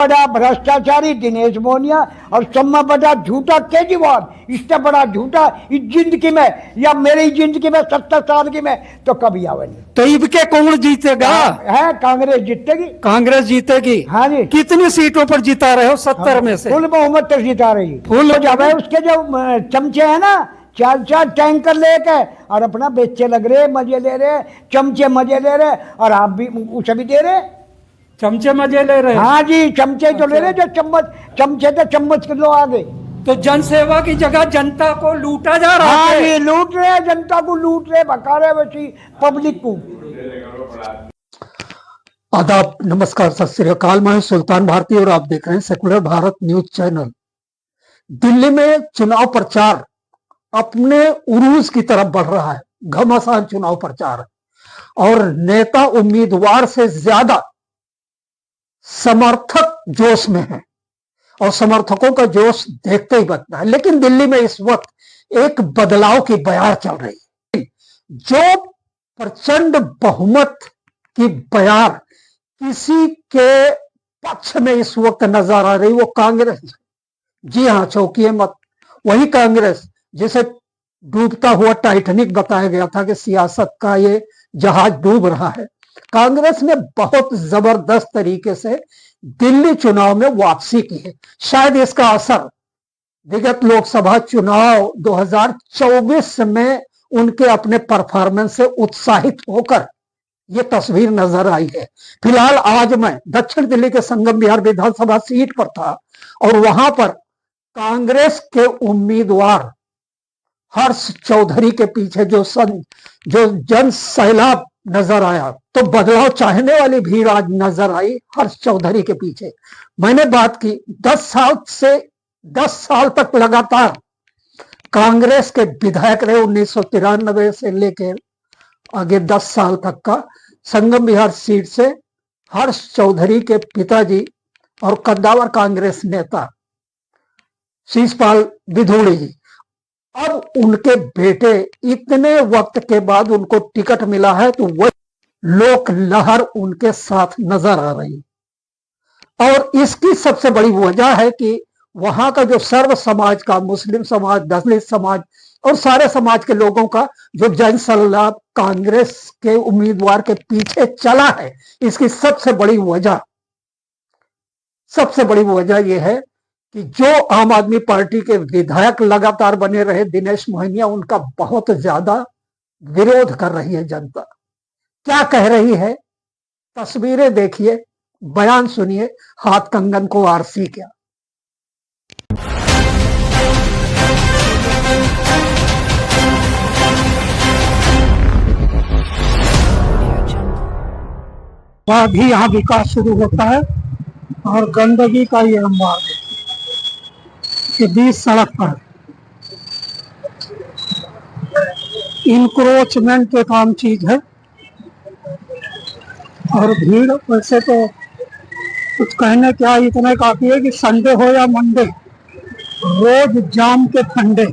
बड़ा भ्रष्टाचारी दिनेश मोनिया और सम्मा बड़ा झूठा केजरीवाल, इससे बड़ा झूठा इस जिंदगी में या मेरी जिंदगी में 70 साल की में तो कभी आवे नहीं। तो इनके कौन जीतेगा? है कांग्रेस जीतेगी। कांग्रेस जीतेगी। हाँ जी। कितनी सीटों पर जीता रहे हो? 70 में से फुल बहुमत तक जीता रही। फुल जब है उसके जो चमचे है ना, 4-4 टैंकर लेके और अपना बेचे लग रहे, मजे ले रहे, चमचे मजे ले रहे, और आप भी उसे भी दे रहे। चमचे मजे ले रहे? हाँ जी, चमचे तो ले रहे, जो चमचे तो चम्मच किलो आ गए। तो जनसेवा की जगह जनता को लूटा जा रहा है। हाँ जी, लूट रहे, जनता को लूट रहे, भगा रहे वैसी पब्लिक को। आदाब, नमस्कार, सत श्री अकाल। मैं सुल्तान भारती और आप देख रहे हैं secular Bharat news channel. Delhi में चुनाव प्रचार अपने उरूज की तरफ बढ़ रहा है, घमासान चुनाव प्रचार, और नेता उम्मीदवार से ज्यादा समर्थक जोश में है और समर्थकों का जोश देखते ही बनता है। लेकिन दिल्ली में इस वक्त एक बदलाव की बयार चल रही है। जो प्रचंड बहुमत की बयार किसी के पक्ष में इस वक्त नजर आ रही, वो कांग्रेस है। जी हाँ, चौंकिए मत, वही कांग्रेस जिसे डूबता हुआ टाइटैनिक बताया गया था कि सियासत का ये जहाज डूब रहा है। कांग्रेस ने बहुत जबरदस्त तरीके से दिल्ली चुनाव में वापसी की है। शायद इसका असर विगत लोकसभा चुनाव 2024 में उनके अपने परफॉर्मेंस से उत्साहित होकर ये तस्वीर नजर आई है। फिलहाल आज मैं दक्षिण दिल्ली के संगम विहार विधानसभा सीट पर था और वहां पर कांग्रेस के उम्मीदवार हर्ष चौधरी के पीछे जो जन सैलाब नजर आया, तो बदलाव चाहने वाली भीड़ आज नजर आई हर्ष चौधरी के पीछे। मैंने बात की 10 साल तक लगातार कांग्रेस के विधायक रहे, 1993 से लेकर आगे 10 साल तक का संगम विहार सीट से हर्ष चौधरी के पिताजी और कद्दावर कांग्रेस नेता शिषपाल विधूड़ी जी, अब उनके बेटे इतने वक्त के बाद उनको टिकट मिला है, तो वह लोक लहर उनके साथ नजर आ रही। और इसकी सबसे बड़ी वजह है कि वहां का जो सर्व समाज का, मुस्लिम समाज, दलित समाज और सारे समाज के लोगों का जो जन सैलाब कांग्रेस के उम्मीदवार के पीछे चला है, इसकी सबसे बड़ी वजह यह है कि जो आम आदमी पार्टी के विधायक लगातार बने रहे दिनेश मोहनिया, उनका बहुत ज्यादा विरोध कर रही है जनता। क्या कह रही है, तस्वीरें देखिए, बयान सुनिए। हाथ कंगन को आरसी क्या। भी यहाँ विकास शुरू होता है और गंदगी का ये मार्ग के बीच सड़क पर इंक्रोचमेंट एक आम चीज है। और भीड़ वैसे तो कुछ कहने क्या, इतना काफी है कि संडे हो या मंडे, रोज जाम के फंडे।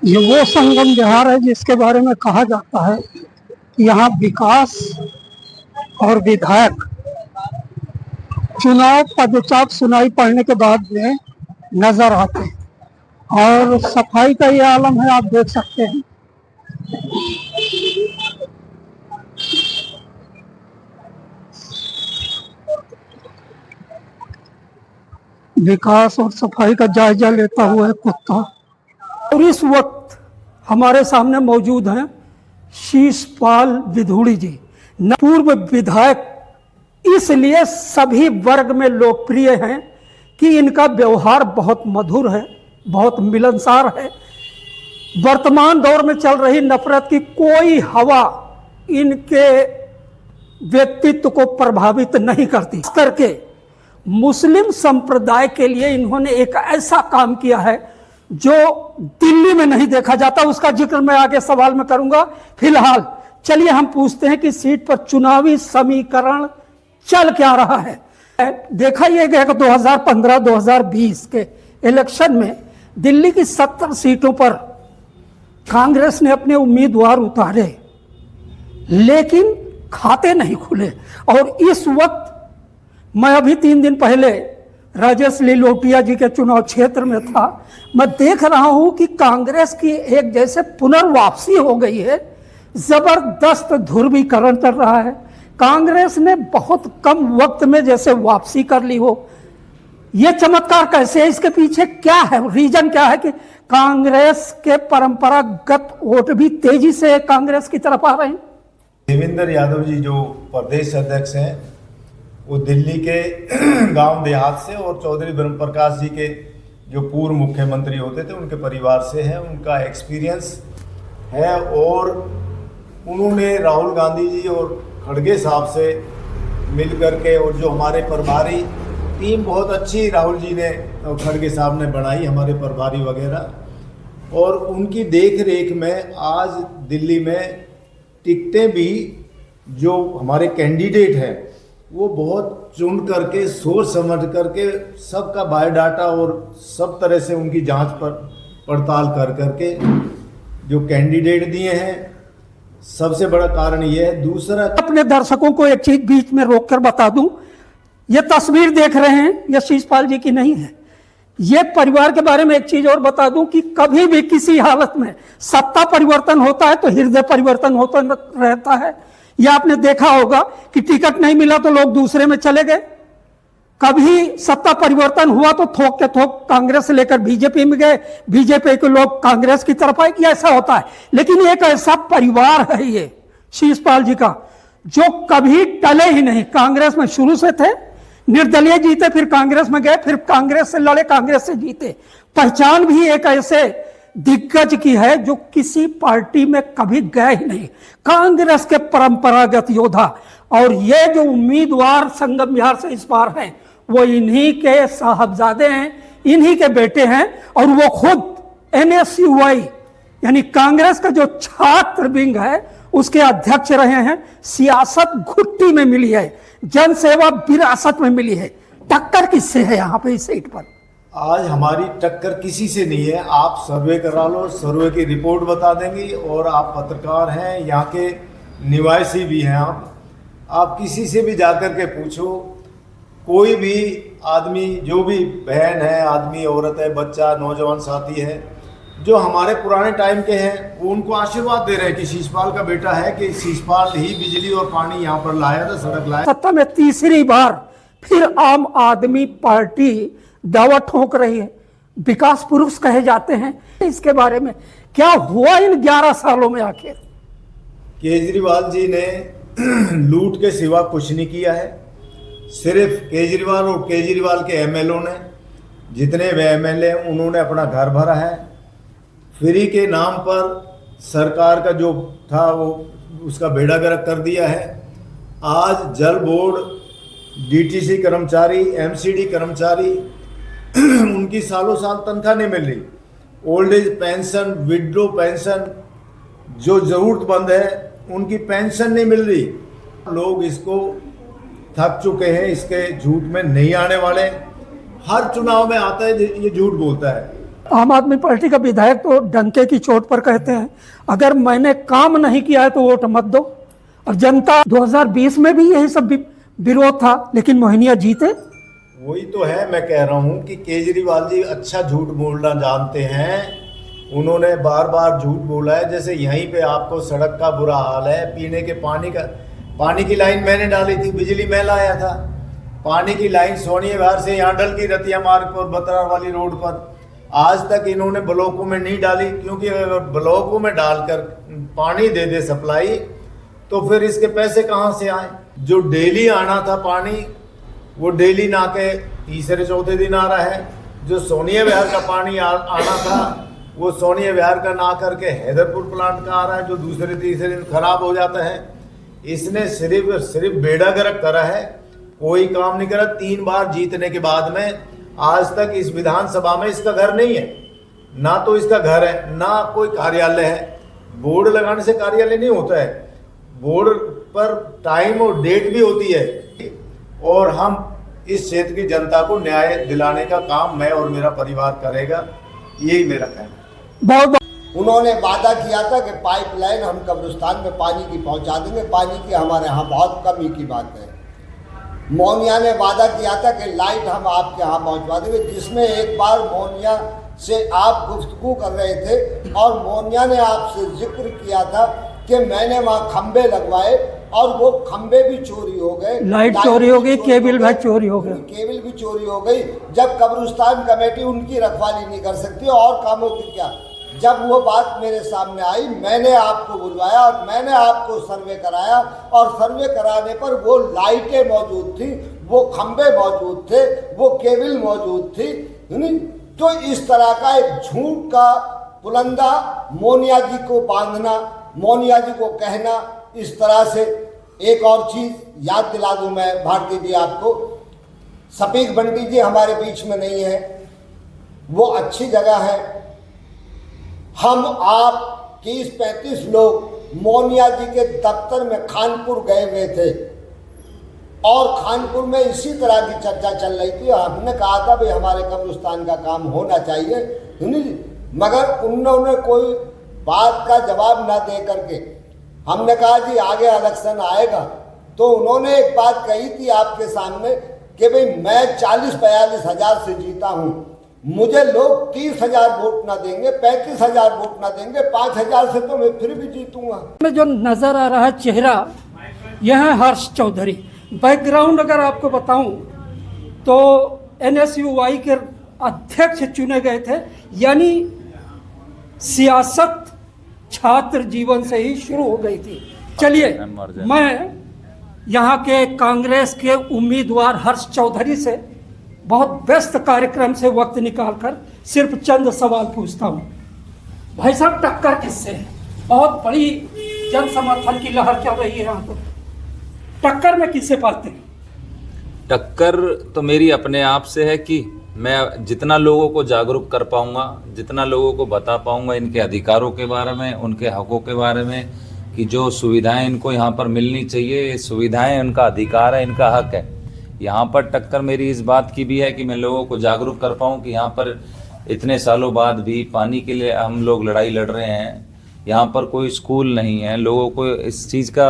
ये वो संगम विहार है जिसके बारे में कहा जाता है कि यहाँ विकास और विधायक चुनाव पदचाप सुनाई पड़ने के बाद में नजर आते हैं। और सफाई का ये आलम है, आप देख सकते हैं। विकास और सफाई का जायजा लेता हुआ है कुत्ता। और इस वक्त हमारे सामने मौजूद हैं शिषपाल विधूड़ी जी, पूर्व विधायक, इसलिए सभी वर्ग में लोकप्रिय हैं कि इनका व्यवहार बहुत मधुर है, बहुत मिलनसार है। वर्तमान दौर में चल रही नफरत की कोई हवा इनके व्यक्तित्व को प्रभावित नहीं करती। इस करके मुस्लिम संप्रदाय के लिए इन्होंने एक ऐसा काम किया है जो दिल्ली में नहीं देखा जाता। उसका जिक्र मैं आगे सवाल में करूंगा। फिलहाल चलिए हम पूछते हैं कि सीट पर चुनावी समीकरण चल क्या रहा है। देखा यह गया कि 2015-2020 के इलेक्शन में दिल्ली की 70 सीटों पर कांग्रेस ने अपने उम्मीदवार उतारे लेकिन खाते नहीं खुले। और इस वक्त मैं अभी 3 दिन पहले राजेश लिलोटिया जी के चुनाव क्षेत्र में था, मैं देख रहा हूं कि कांग्रेस की एक जैसे पुनर्वापसी हो गई है, जबरदस्त ध्रुवीकरण चल रहा है। कांग्रेस ने बहुत कम वक्त में जैसे वापसी कर ली हो। यह चमत्कार कैसे है, इसके पीछे क्या है, रीजन क्या है कि कांग्रेस के परंपरागत वोट भी तेजी से कांग्रेस की तरफ आ रहे हैं? देवेंद्र यादव जी जो प्रदेश अध्यक्ष हैं वो दिल्ली के गांव देहात से और चौधरी ब्रह्म प्रकाश जी के जो पूर्व मुख्यमंत्री होते थे उनके परिवार से हैं। उनका एक्सपीरियंस है और उन्होंने राहुल गांधी जी और खड़गे साहब से मिल करके और जो हमारे प्रभारी टीम बहुत अच्छी राहुल जी ने और खड़गे साहब ने बनाई, हमारे प्रभारी वगैरह, और उनकी देख रेख में आज दिल्ली में टिकटें भी जो हमारे कैंडिडेट हैं वो बहुत चुन करके सोच समझ करके सबका बायोडाटा और सब तरह से उनकी जांच पर पड़ताल कर करके जो कैंडिडेट दिए हैं। सबसे बड़ा कारण ये है। दूसरा, अपने दर्शकों को एक चीज बीच में रोककर बता दूं, ये तस्वीर देख रहे हैं ये शीशपाल जी की नहीं है। ये परिवार के बारे में एक चीज और बता दूं कि कभी भी किसी हालत में सत्ता परिवर्तन होता है तो हृदय परिवर्तन होता रहता है। यह आपने देखा होगा कि टिकट नहीं मिला तो लोग दूसरे में चले गए, कभी सत्ता परिवर्तन हुआ तो थोक के थोक कांग्रेस लेकर बीजेपी में गए, बीजेपी के लोग कांग्रेस की तरफ आए, ऐसा होता है। लेकिन एक ऐसा परिवार है ये शीशपाल जी का जो कभी टले ही नहीं। कांग्रेस में शुरू से थे, निर्दलीय जीते, फिर कांग्रेस में गए, फिर कांग्रेस से लड़े, कांग्रेस से जीते। पहचान भी एक ऐसे दिग्गज की है जो किसी पार्टी में कभी गए ही नहीं, कांग्रेस के परंपरागत योद्धा। और ये जो उम्मीदवार संगम विहार से इस बार हैं वो इन्हीं के साहबजादे हैं, इन्हीं के बेटे हैं। और वो खुद NSUI यानी कांग्रेस का जो छात्र विंग है उसके अध्यक्ष रहे हैं। सियासत घुट्टी में मिली है, जनसेवा विरासत में मिली है। टक्कर किससे है यहाँ पे इस सीट पर? आज हमारी टक्कर किसी से नहीं है। आप सर्वे करा लो, सर्वे की रिपोर्ट बता देंगी। और आप पत्रकार हैं, यहाँ के निवासी भी हैं, आप किसी से भी जाकर के पूछो, कोई भी आदमी, जो भी बहन है, आदमी, औरत है, बच्चा, नौजवान साथी है जो हमारे पुराने टाइम के हैं, वो उनको आशीर्वाद दे रहे हैं कि शीशपाल का बेटा है, कि शीशपाल ही बिजली और पानी यहाँ पर लाया था, सड़क लाया। सत्ता में तीसरी बार फिर आम आदमी पार्टी दावा ठोक रही है, विकास पुरुष कहे जाते हैं। इसके बारे में क्या हुआ इन 11 सालों में आखिर? केजरीवाल जी ने लूट के सिवा कुछ नहीं किया है। सिर्फ केजरीवाल और केजरीवाल के MLO ने, जितने वे MLA उन्होंने अपना घर भरा है। फ्री के नाम पर सरकार का जो था वो उसका बेड़ा गर्क कर दिया है। आज जल बोर्ड, DTC कर्मचारी, MCD कर्मचारी उनकी सालों साल तनख्वाह नहीं मिल रही। Old age pension, window pension, जो जरूरतमंद है उनकी पेंशन नहीं मिल रही। लोग इसको थक चुके हैं, इसके झूठ में नहीं आने वाले। हर चुनाव में आता है ये झूठ बोलता है। आम आदमी पार्टी का विधायक तो डंके की चोट पर कहते हैं अगर मैंने काम नहीं किया है तो वोट मत दो। और जनता 2020 में भी यही सब विरोध था, लेकिन मोहिनिया जीते। वही तो है, मैं कह रहा हूँ कि केजरीवाल जी अच्छा झूठ बोलना जानते हैं। उन्होंने बार बार झूठ बोला है। जैसे यहीं पे आपको सड़क का बुरा हाल है, पीने के पानी की लाइन मैंने डाली थी, बिजली मैं लाया था। पानी की लाइन सोनिया विहार से यहाँ डल की रतिया मार्ग पर, बतरा वाली रोड पर। आज तक इन्होंने ब्लॉकों में नहीं डाली, क्योंकि अगर ब्लॉकों में डालकर पानी दे दे सप्लाई तो फिर इसके पैसे कहाँ से आए। जो डेली आना था पानी वो डेली ना के तीसरे चौथे दिन आ रहा है। जो सोनिया विहार का पानी आना था वो सोनिया विहार का ना करके हैदरपुर प्लांट का आ रहा है, जो दूसरे तीसरे दिन खराब हो जाता है। इसने सिर्फ बेड़ा गर्क करा है, कोई काम नहीं करा। 3 बार जीतने के बाद में आज तक इस विधानसभा में इसका घर नहीं है, ना तो इसका घर है ना कोई कार्यालय है। बोर्ड लगाने से कार्यालय नहीं होता है, बोर्ड पर टाइम और डेट भी होती है। और हम इस क्षेत्र की जनता को न्याय दिलाने का काम मैं और मेरा परिवार करेगा, यही मेरा कहना है। बहुत उन्होंने वादा किया था कि पाइपलाइन हम कब्रिस्तान में पानी की पहुंचा देंगे, पानी की हमारे यहाँ बहुत कमी की बात है। मौनिया ने वादा किया था कि लाइट हम आपके यहाँ पहुंचवा देंगे, जिसमें एक बार मौनिया से आप गुफ्तगू कर रहे थे और मौनिया ने आपसे जिक्र किया था कि मैंने वहाँ खंबे लगवाए और वो खंबे भी चोरी हो गए, लाइट चोरी हो गई, केबल भी चोरी हो गया, केबल भी चोरी हो गई। जब कब्रिस्तान कमेटी उनकी रखवाली नहीं कर सकती और कामों की क्या। जब वो बात मेरे सामने आई, मैंने आपको बुलवाया और मैंने आपको सर्वे कराया और सर्वे कराने पर वो लाइटें मौजूद थी, वो खंबे मौजूद थे, वो केबल मौजूद थी। तो इस तरह का एक झूठ का पुलंदा मोनिया जी को बांधना, मोनिया जी को कहना, इस तरह से। एक और चीज़ याद दिला दूं मैं भारती जी आपको, सपीक बंटी जी हमारे बीच में नहीं है, वो अच्छी जगह है। हम आप 30-35 लोग मोनिया जी के दफ्तर में खानपुर गए हुए थे और खानपुर में इसी तरह की चर्चा चल रही थी। हमने कहा था भाई हमारे कब्रिस्तान का काम होना चाहिए, मगर उन्होंने कोई बात का जवाब ना दे करके हमने कहा जी आगे इलेक्शन आएगा तो उन्होंने एक बात कही थी आपके सामने कि भाई मैं 40-42 हज़ार से जीता हूँ, मुझे लोग 30,000 वोट ना देंगे, 35,000 वोट ना देंगे, 5,000 से तो मैं फिर भी जीतूंगा। में जो नजर आ रहा है चेहरा, यह है हर्ष चौधरी। बैकग्राउंड अगर आपको बताऊं तो NSUI के अध्यक्ष चुने गए थे, यानी सियासत छात्र जीवन से ही शुरू हो गई थी। चलिए मैं यहाँ के कांग्रेस के उम्मीदवार हर्ष चौधरी से बहुत व्यस्त कार्यक्रम से वक्त निकालकर सिर्फ चंद सवाल पूछता हूँ। भाई साहब, टक्कर किससे है? बहुत बड़ी जन समर्थन की लहर चल रही है यहाँ पर, टक्कर में किससे पाते हैं? टक्कर तो मेरी अपने आप से है कि मैं जितना लोगों को जागरूक कर पाऊंगा, जितना लोगों को बता पाऊंगा इनके अधिकारों के बारे में, उनके हकों के बारे में, कि जो सुविधाएं इनको यहाँ पर मिलनी चाहिए, ये सुविधाएं उनका अधिकार है, इनका हक है। यहाँ पर टक्कर मेरी इस बात की भी है कि मैं लोगों को जागरूक कर पाऊँ कि यहाँ पर इतने सालों बाद भी पानी के लिए हम लोग लड़ाई लड़ रहे हैं। यहाँ पर कोई स्कूल नहीं है, लोगों को इस चीज़ का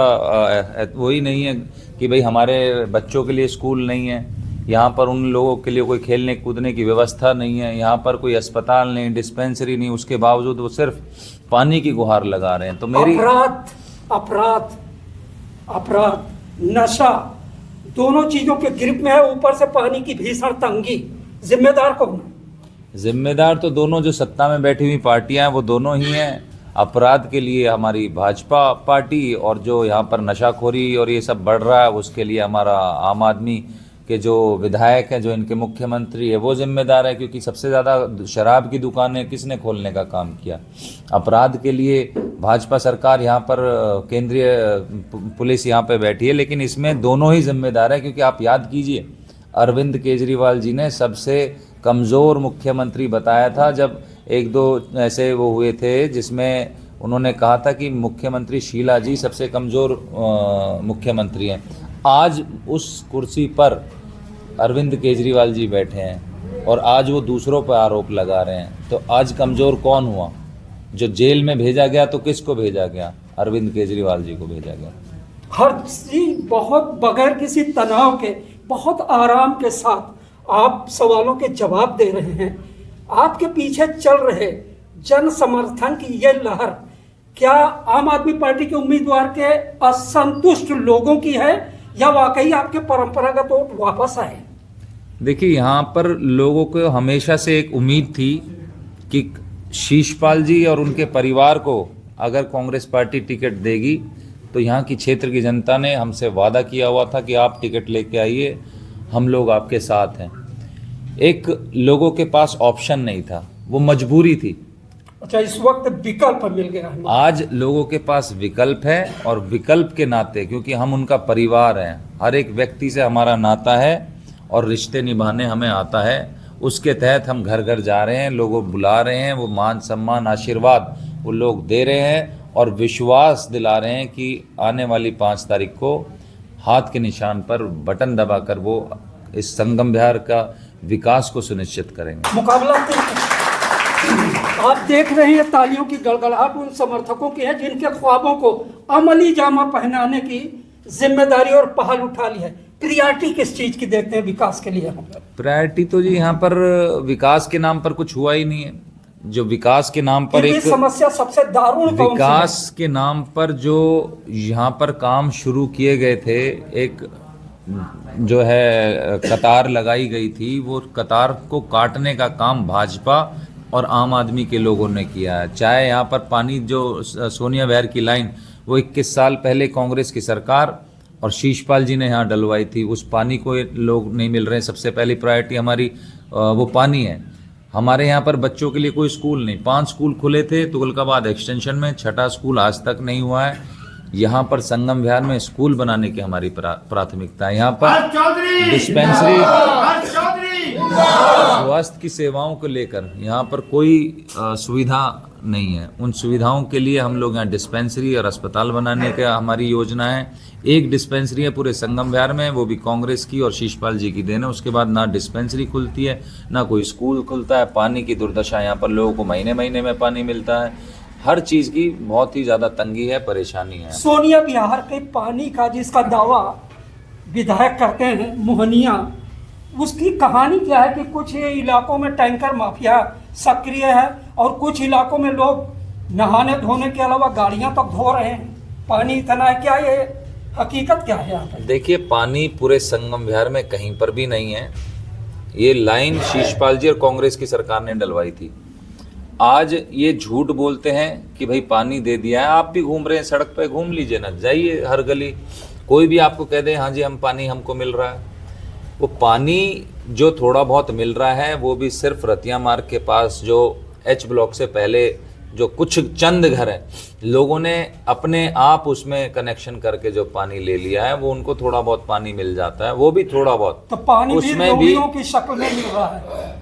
वही नहीं है कि भाई हमारे बच्चों के लिए स्कूल नहीं है, यहाँ पर उन लोगों के लिए कोई खेलने कूदने की व्यवस्था नहीं है, यहाँ पर कोई अस्पताल नहीं, डिस्पेंसरी नहीं, उसके बावजूद वो सिर्फ पानी की गुहार लगा रहे हैं। तो मेरी अपराध नशा दोनों चीजों के ग्रिप में है, ऊपर से पानी की भीषण तंगी, जिम्मेदार कौन है? जिम्मेदार तो दोनों जो सत्ता में बैठी हुई पार्टियां हैं वो दोनों ही हैं। अपराध के लिए हमारी भाजपा पार्टी, और जो यहाँ पर नशाखोरी और ये सब बढ़ रहा है उसके लिए हमारा आम आदमी के जो विधायक हैं, जो इनके मुख्यमंत्री है, वो जिम्मेदार है। क्योंकि सबसे ज़्यादा शराब की दुकानें किसने खोलने का काम किया? अपराध के लिए भाजपा सरकार, यहाँ पर केंद्रीय पुलिस यहाँ पे बैठी है, लेकिन इसमें दोनों ही जिम्मेदार है। क्योंकि आप याद कीजिए, अरविंद केजरीवाल जी ने सबसे कमज़ोर मुख्यमंत्री बताया था जब एक दो ऐसे वो हुए थे जिसमें उन्होंने कहा था कि मुख्यमंत्री शीला जी सबसे कमज़ोर मुख्यमंत्री हैं। आज उस कुर्सी पर अरविंद केजरीवाल जी बैठे हैं और आज वो दूसरों पर आरोप लगा रहे हैं। तो आज कमज़ोर कौन हुआ? जो जेल में भेजा गया तो किसको भेजा गया? अरविंद केजरीवाल जी को भेजा गया। हर चीज बहुत बगैर किसी तनाव के, बहुत आराम के साथ आप सवालों के जवाब दे रहे हैं। आपके पीछे चल रहे जन समर्थन की ये लहर क्या आम आदमी पार्टी के उम्मीदवार के असंतुष्ट लोगों की है या वाकई आपके परंपरागत वोट वापस आए? देखिए, यहाँ पर लोगों को हमेशा से एक उम्मीद थी कि शीशपाल जी और उनके परिवार को अगर कांग्रेस पार्टी टिकट देगी तो यहाँ की क्षेत्र की जनता ने हमसे वादा किया हुआ था कि आप टिकट लेके आइए, हम लोग आपके साथ हैं। एक लोगों के पास ऑप्शन नहीं था, वो मजबूरी थी। अच्छा, इस वक्त विकल्प मिल गया है। आज लोगों के पास विकल्प है और विकल्प के नाते, क्योंकि हम उनका परिवार हैं, हर एक व्यक्ति से हमारा नाता है और रिश्ते निभाने हमें आता है, उसके तहत हम घर घर जा रहे हैं, लोगों को बुला रहे हैं, वो मान सम्मान आशीर्वाद वो लोग दे रहे हैं और विश्वास दिला रहे हैं कि आने वाली 5 तारीख को हाथ के निशान पर बटन दबाकर वो इस संगम बिहार का विकास को सुनिश्चित करेंगे। मुकाबला आप देख रहे हैं तालियों की गड़गड़ाहट उन समर्थकों की है जिनके ख्वाबों को अमली जामा पहनाने की जिम्मेदारी और पहल उठा ली है। प्रियरिटी किस चीज की देखते हैं विकास के लिए? हम प्रायोरिटी तो जी यहाँ पर विकास के नाम पर कुछ हुआ ही नहीं है। जो विकास के नाम पर एक समस्या सबसे दारुण कौन सी है? विकास के नाम पर जो यहाँ पर काम शुरू किए गए थे, एक जो है कतार लगाई गई थी, वो कतार को काटने का काम भाजपा और आम आदमी के लोगों ने किया है। चाहे यहाँ पर पानी जो सोनिया बहर की लाइन वो 21 साल पहले कांग्रेस की सरकार और शीशपाल जी ने यहाँ डलवाई थी, उस पानी को लोग नहीं मिल रहे हैं। सबसे पहली प्रायोरिटी हमारी वो पानी है। हमारे यहाँ पर बच्चों के लिए कोई स्कूल नहीं, 5 स्कूल खुले थे तुगलकाबाद एक्सटेंशन में, 6ठा स्कूल आज तक नहीं हुआ है। यहाँ पर संगम विहार में स्कूल बनाने की हमारी प्राथमिकता है। यहाँ पर डिस्पेंसरी, स्वास्थ्य की सेवाओं को लेकर यहाँ पर कोई सुविधा नहीं है। उन सुविधाओं के लिए हम लोग यहाँ डिस्पेंसरी और अस्पताल बनाने का हमारी योजना है। एक डिस्पेंसरी है पूरे संगम विहार में, वो भी कांग्रेस की और शीशपाल जी की देन है। उसके बाद ना डिस्पेंसरी खुलती है, ना कोई स्कूल खुलता है। पानी की दुर्दशा, यहाँ पर लोगों को महीने महीने में पानी मिलता है। हर चीज़ की बहुत ही ज़्यादा तंगी है, परेशानी है। सोनिया बिहार के पानी का जिसका दावा विधायक करते हैं मोहनिया, उसकी कहानी क्या है कि कुछ इलाकों में टैंकर माफिया सक्रिय है और कुछ इलाकों में लोग नहाने धोने के अलावा गाड़ियां तक धो रहे हैं। पानी इतना है, क्या ये हकीकत क्या है यहाँ पर? देखिए, पानी पूरे संगम विहार में कहीं पर भी नहीं है। ये लाइन शीशपाल जी और कांग्रेस की सरकार ने डलवाई थी। आज ये झूठ बोलते हैं कि भाई पानी दे दिया है। आप भी घूम रहे हैं सड़क पे, घूम लीजिए ना, जाइए हर गली, कोई भी आपको कह दे हाँ जी हम पानी हमको मिल रहा है। वो पानी जो थोड़ा बहुत मिल रहा है वो भी सिर्फ रतिया मार्ग के पास जो एच ब्लॉक से पहले जो कुछ चंद घर हैं, लोगों ने अपने आप उसमें कनेक्शन करके जो पानी ले लिया है, वो उनको थोड़ा बहुत पानी मिल जाता है, वो भी थोड़ा बहुत। तो पानी उसमें भी की शक्ल में मिल रहा है।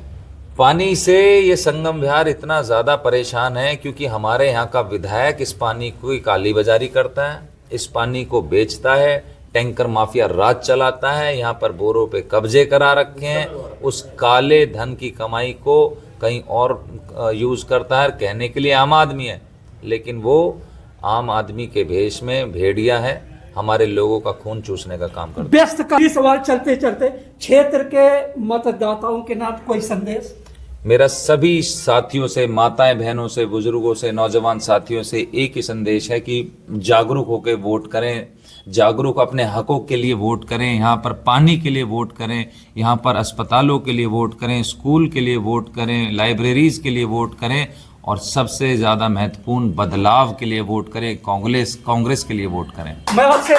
पानी से ये संगम विहार इतना ज़्यादा परेशान है क्योंकि हमारे यहाँ का विधायक इस पानी की काली बाजारी करता है, इस पानी को बेचता है, टैंकर माफिया राज चलाता है, यहाँ पर बोरों पे कब्जे करा रखे हैं। उस काले धन की कमाई को कहीं और यूज़ करता है। कहने के लिए आम आदमी है, लेकिन वो आम आदमी के भेष में भेड़िया है, हमारे लोगों का खून चूसने का काम करता है। व्यस्त का सवाल चलते चलते क्षेत्र के मतदाताओं के नाम कोई संदेश? मेरा सभी साथियों से, माताएं बहनों से, बुजुर्गों से, नौजवान साथियों से एक ही संदेश है कि जागरूक होकर वोट करें, जागरूक अपने हकों के लिए वोट करें, यहाँ पर पानी के लिए वोट करें, यहाँ पर अस्पतालों के लिए वोट करें, स्कूल के लिए वोट करें, लाइब्रेरीज के लिए वोट करें और सबसे ज़्यादा महत्वपूर्ण बदलाव के लिए वोट करें, कांग्रेस के लिए वोट करें। मैं आपसे